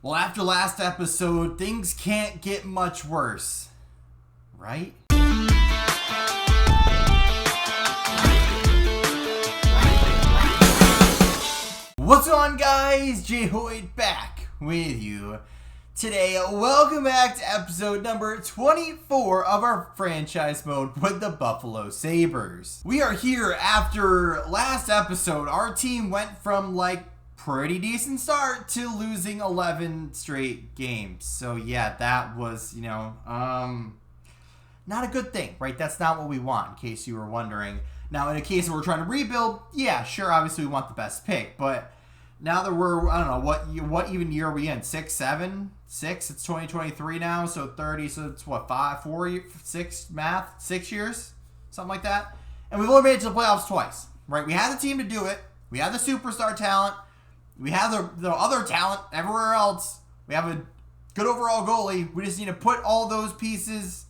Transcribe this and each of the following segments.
Well, after last episode, things can't get much worse, right? What's going on, guys? Jay Hoyt back with you today. Welcome back to episode number 24 of our franchise mode with the Buffalo Sabres. We are here after last episode. Our team went from pretty decent start to losing 11 straight games. So yeah, that was, not a good thing, right? That's not what we want, in case you were wondering. Now, in a case where we're trying to rebuild, yeah, sure, obviously we want the best pick, but now that we're, I don't know, what even year are we in? 6, 7, 6? It's 2023 now, so 30, so it's what, 5, 4, 6, math? 6 years? Something like that. And we've only made it to the playoffs twice, right? We had the team to do it. We had the superstar talent. We have the other talent everywhere else. We have a good overall goalie. We just need to put all those pieces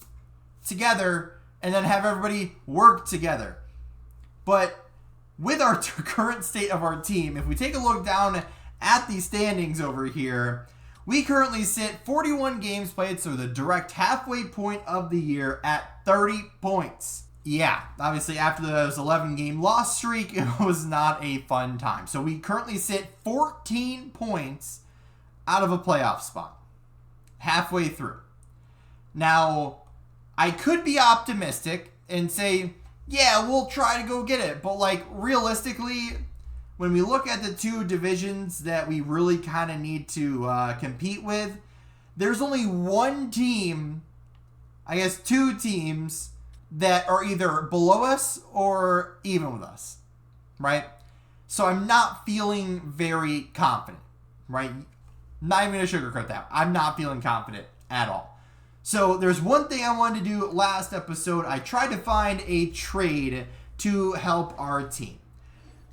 together and then have everybody work together. But with our current state of our team, if we take a look down at the standings over here, we currently sit 41 games played, so the direct halfway point of the year at 30 points. Yeah, obviously after those 11-game loss streak, it was not a fun time. So we currently sit 14 points out of a playoff spot, halfway through. Now, I could be optimistic and say, yeah, we'll try to go get it. But realistically, when we look at the two divisions that we really kind of need to compete with, there's only one team, I guess 2 teams, that are either below us or even with us, right? So I'm not feeling very confident, right? Not even going to sugarcoat that. I'm not feeling confident at all. So there's one thing I wanted to do last episode. I tried to find a trade to help our team.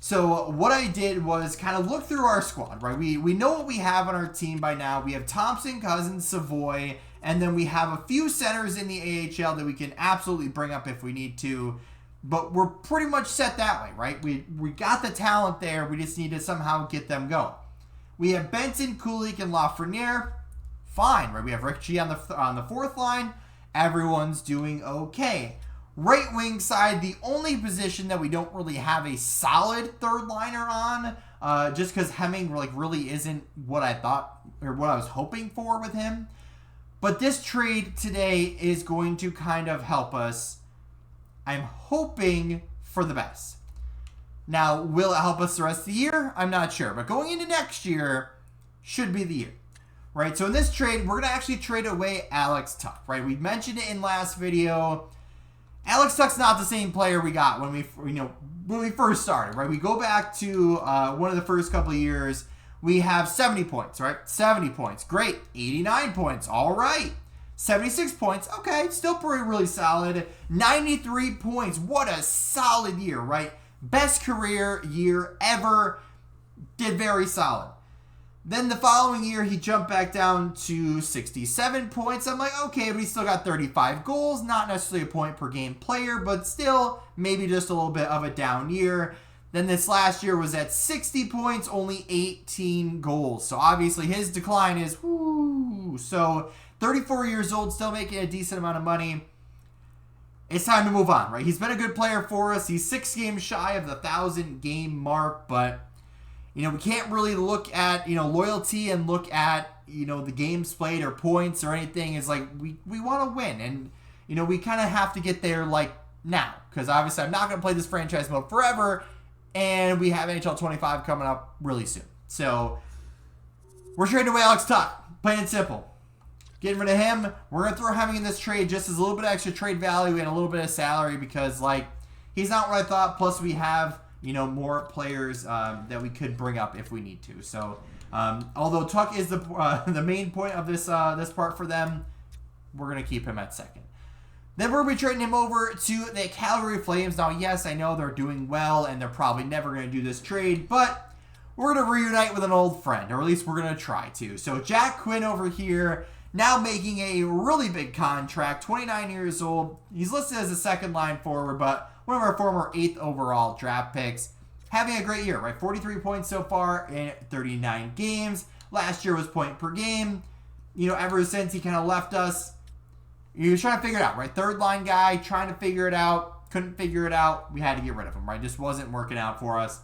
So what I did was kind of look through our squad, right? We know what we have on our team by now. We have Thompson, Cousins, Savoy, and then we have a few centers in the AHL that we can absolutely bring up if we need to. But we're pretty much set that way, right? We got the talent there. We just need to somehow get them going. We have Benson, Kulik, and Lafreniere. Fine, right? We have Rick G on the fourth line. Everyone's doing okay. Right wing side, the only position that we don't really have a solid third liner on, just because Hemming really isn't what I thought or what I was hoping for with him. But this trade today is going to kind of help us. I'm hoping for the best. Now, will it help us the rest of the year? I'm not sure. But going into next year should be the year. Right? So in this trade, we're going to actually trade away Alex Tuch. Right? We mentioned it in last video. Alex Tuch's not the same player we got when we first started. Right? We go back to one of the first couple of years. We have 70 points, right? 70 points. Great. 89 points. All right. 76 points. Okay. Still really solid. 93 points. What a solid year, right? Best career year ever. Did very solid. Then the following year, he jumped back down to 67 points. I'm like, okay, but he still got 35 goals. Not necessarily a point per game player, but still maybe just a little bit of a down year. Then this last year was at 60 points, only 18 goals. So obviously his decline is, whoo. So 34 years old, still making a decent amount of money. It's time to move on, right? He's been a good player for us. He's 6 games shy of the 1,000-game mark. But, we can't really look at, loyalty and look at, the games played or points or anything. It's we want to win. And, we kind of have to get there, now. Because obviously I'm not going to play this franchise mode forever. And we have NHL 25 coming up really soon. So, we're trading away Alex Tuch. Plain and simple. Getting rid of him. We're going to throw Hemming in this trade just as a little bit of extra trade value and a little bit of salary because, he's not what I thought. Plus, we have, more players that we could bring up if we need to. So, although Tuch is the main point of this part for them, we're going to keep him at second. Then we're going to be trading him over to the Calgary Flames. Now, yes, I know they're doing well, and they're probably never going to do this trade, but we're going to reunite with an old friend, or at least we're going to try to. So Jack Quinn over here, now making a really big contract, 29 years old. He's listed as a second-line forward, but one of our former 8th overall draft picks. Having a great year, right? 43 points so far in 39 games. last year was point per game. Ever since he kind of left us, he was trying to figure it out, right? Third line guy, trying to figure it out, couldn't figure it out. We had to get rid of him, right? Just wasn't working out for us.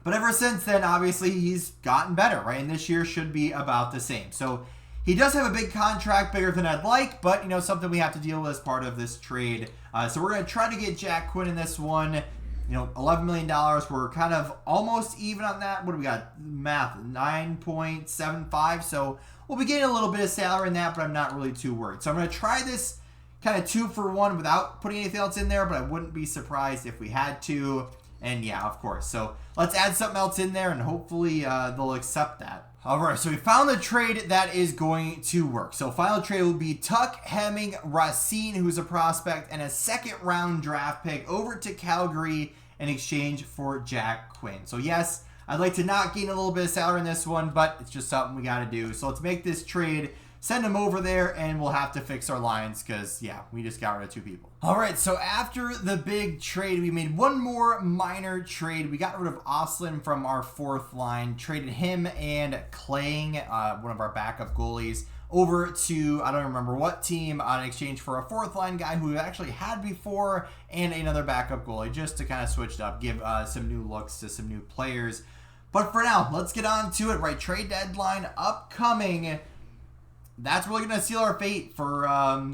But ever since then, obviously, he's gotten better, right? And this year should be about the same. So he does have a big contract, bigger than I'd like, but, something we have to deal with as part of this trade. So we're going to try to get Jack Quinn in this one. $11 million. We're kind of almost even on that. What do we got? Math, 9.75. So we'll be getting a little bit of salary in that, but I'm not really too worried. So I'm going to try this kind of 2-for-1 without putting anything else in there, but I wouldn't be surprised if we had to. And yeah, of course. So let's add something else in there, and hopefully they'll accept that. All right, so we found the trade that is going to work. So final trade will be Tuck Hemming Racine, who's a prospect, and a second-round draft pick over to Calgary in exchange for Jack Quinn. So yes, I'd like to not gain a little bit of salary in this one, but it's just something we got to do. So let's make this trade, send him over there, and we'll have to fix our lines because, yeah, we just got rid of 2 people. All right, so after the big trade, we made one more minor trade. We got rid of Oslin from our 4th line, traded him and Klang, one of our backup goalies, over to, I don't remember what team, in exchange for a 4th line guy who we actually had before and another backup goalie, just to kind of switch it up, give some new looks to some new players. But for now, let's get on to it, right? Trade deadline upcoming. That's really going to seal our fate for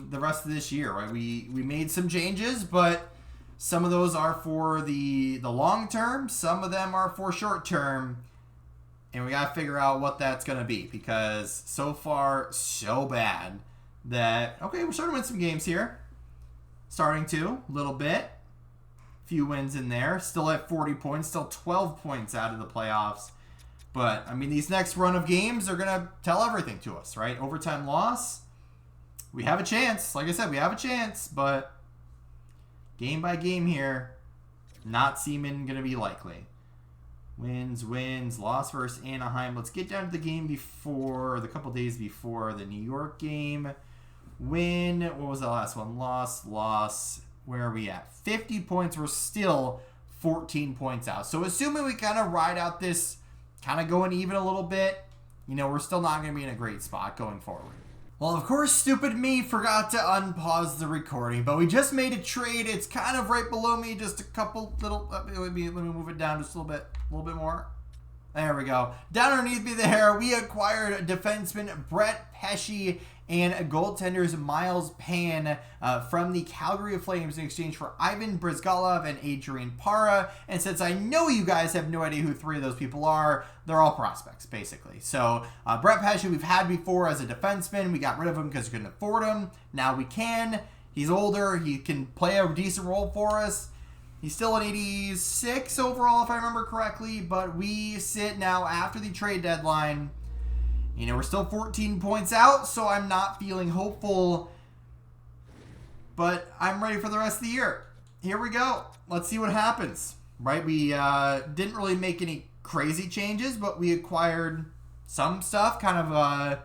the rest of this year, right? We made some changes, but some of those are for the long term. Some of them are for short term. And we got to figure out what that's going to be because so far, so bad that, okay, we're starting to win some games here. Starting to, a little bit. Few wins in there. Still at 40 points. Still 12 points out of the playoffs. But, these next run of games are going to tell everything to us, right? Overtime loss. We have a chance. Like I said, we have a chance. But game by game here, not seeming going to be likely. Wins, loss versus Anaheim. Let's get down to the game before, the couple days before the New York game. Win. What was the last one? Loss. Where are we at? 50 points. We're still 14 points out. So assuming we kind of ride out this, kind of going even a little bit, we're still not going to be in a great spot going forward. Well, of course, stupid me forgot to unpause the recording, but we just made a trade. It's kind of right below me, just a couple little, let me move it down just a little bit more. There we go. Down underneath me there, we acquired defenseman Brett Pesce and goaltenders Miles Pan from the Calgary Flames in exchange for Ivan Brizgalov and Adrian Para. And since I know you guys have no idea who 3 of those people are, they're all prospects, basically. So Brett Pesce we've had before as a defenseman. We got rid of him because we couldn't afford him. Now we can. He's older. He can play a decent role for us. He's still an 86 overall, if I remember correctly. But we sit now after the trade deadline. We're still 14 points out, so I'm not feeling hopeful. But I'm ready for the rest of the year. Here we go. Let's see what happens. Right? We didn't really make any crazy changes, but we acquired some stuff. Kind of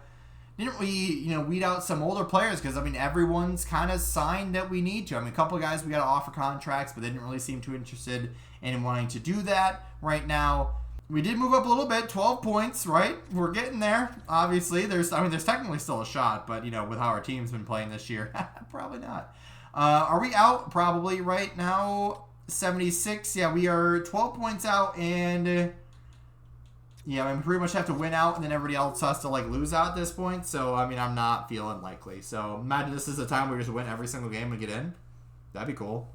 didn't really, weed out some older players because, everyone's kind of signed that we need to. A couple of guys we got to offer contracts, but they didn't really seem too interested in wanting to do that right now. We did move up a little bit, 12 points, right? We're getting there. Obviously, there's technically still a shot, but with how our team's been playing this year, probably not. Are we out? Probably right now, 76. Yeah, we are 12 points out, and yeah, we pretty much have to win out, and then everybody else has to lose out at this point. So I'm not feeling likely. So imagine this is a time where we just win every single game and get in. That'd be cool.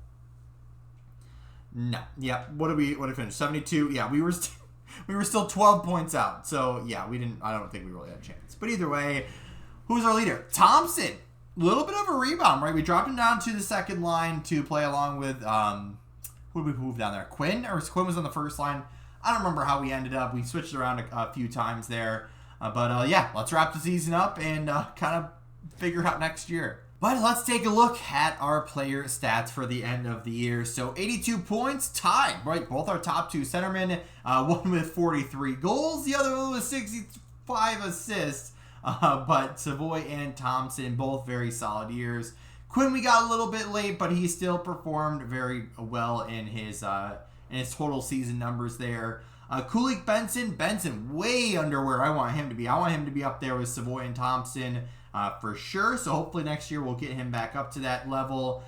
No. Yeah. What did we finish? 72. Yeah, we were still 12 points out. So, yeah, I don't think we really had a chance. But either way, who's our leader? Thompson. A little bit of a rebound, right? We dropped him down to the second line to play along with, who did we move down there? Quinn? Or Quinn was on the first line. I don't remember how we ended up. We switched around a few times there. But yeah, let's wrap the season up and kind of figure out next year. But let's take a look at our player stats for the end of the year. So 82 points, tied, right? Both our top 2 centermen, one with 43 goals, the other one with 65 assists. But Savoy and Thompson, both very solid years. Quinn, we got a little bit late, but he still performed very well in his total season numbers there. Kulik Benson way under where I want him to be. I want him to be up there with Savoy and Thompson for sure. So hopefully next year we'll get him back up to that level.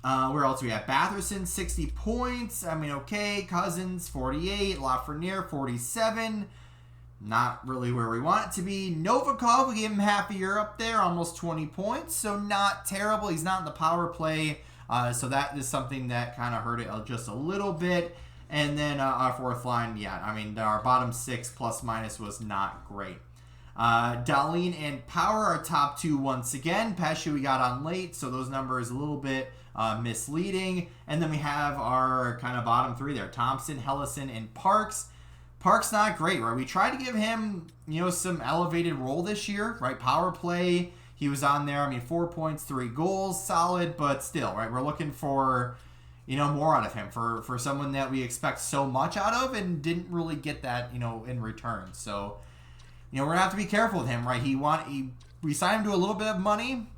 Where else we have? Batherson, 60 points. I mean, okay. Cousins, 48. Lafreniere, 47. Not really where we want it to be. Novikov, we gave him half a year up there, almost 20 points. So not terrible. He's not in the power play. So that is something that kind of hurt it just a little bit. And then our fourth line, yeah, I mean, our bottom six plus minus was not great. Dahlin and Power are top two once again. Pesce we got on late, so those numbers a little bit misleading. And then we have our kind of bottom three there. Thompson, Hellison, and Parks. Parks not great, right? We tried to give him, some elevated role this year, right? Power play, he was on there. I mean, 4 points, 3 goals, solid, but still, right? We're looking for, more out of him for someone that we expect so much out of and didn't really get that, in return. So, we're gonna have to be careful with him, right? We signed him to a little bit of money,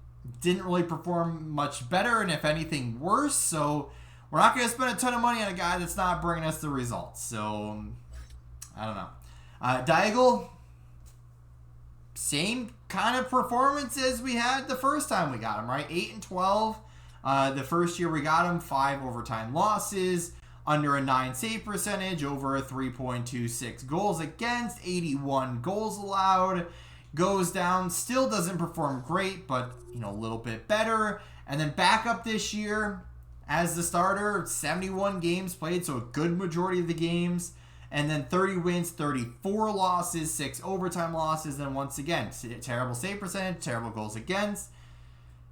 didn't really perform much better, and if anything worse. So we're not gonna spend a ton of money on a guy that's not bringing us the results. So I don't know. Diagle, same kind of performance as we had the first time we got him, right? 8 and 12. The first year we got him, 5 overtime losses, under a 9 save percentage, over a 3.26 goals against, 81 goals allowed. Goes down, still doesn't perform great, but a little bit better. And then back up this year as the starter, 71 games played, so a good majority of the games. And then 30 wins, 34 losses, 6 overtime losses. Then once again, terrible save percentage, terrible goals against.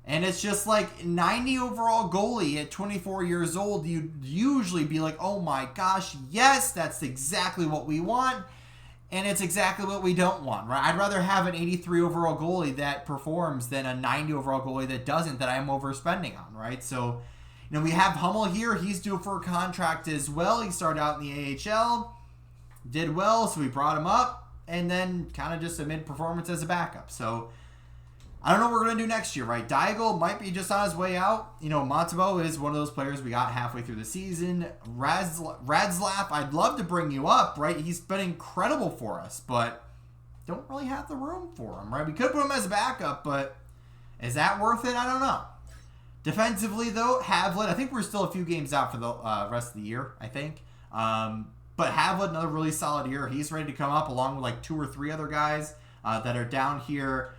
And it's just like 90 overall goalie at 24 years old. You'd usually be like, oh my gosh, yes, that's exactly what we want. And it's exactly what we don't want, right? I'd rather have an 83 overall goalie that performs than a 90 overall goalie that doesn't, that I'm overspending on, right? So, we have Hummel here. He's due for a contract as well. He started out in the AHL, did well, so we brought him up, and then kind of just a mid-performance as a backup. So, I don't know what we're going to do next year, right? Diagle might be just on his way out. Montevo is one of those players we got halfway through the season. Radzlaff, I'd love to bring you up, right? He's been incredible for us, but don't really have the room for him, right? We could put him as a backup, but is that worth it? I don't know. Defensively, though, Havlet, I think we're still a few games out for the rest of the year, I think. But Havlet, another really solid year. He's ready to come up along with like 2 or 3 other guys that are down here.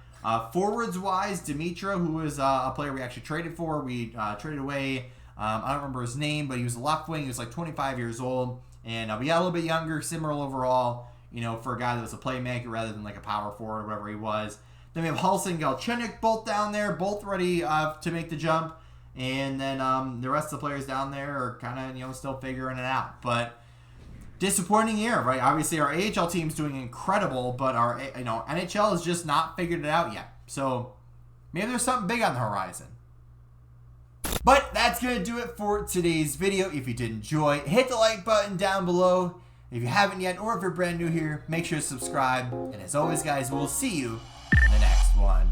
Forwards-wise, Dimitra, who was a player we actually traded for. We traded away, I don't remember his name, but he was a left wing. He was like 25 years old. And we got a little bit younger, similar overall, for a guy that was a playmaker rather than like a power forward or whatever he was. Then we have Hulse and Galchenyuk both down there, both ready to make the jump. And then the rest of the players down there are kind of, still figuring it out. But disappointing year, right? Obviously, our AHL team's doing incredible, but our NHL has just not figured it out yet. So maybe there's something big on the horizon. But that's going to do it for today's video. If you did enjoy, hit the like button down below. If you haven't yet, or if you're brand new here, make sure to subscribe. And as always, guys, we'll see you in the next one.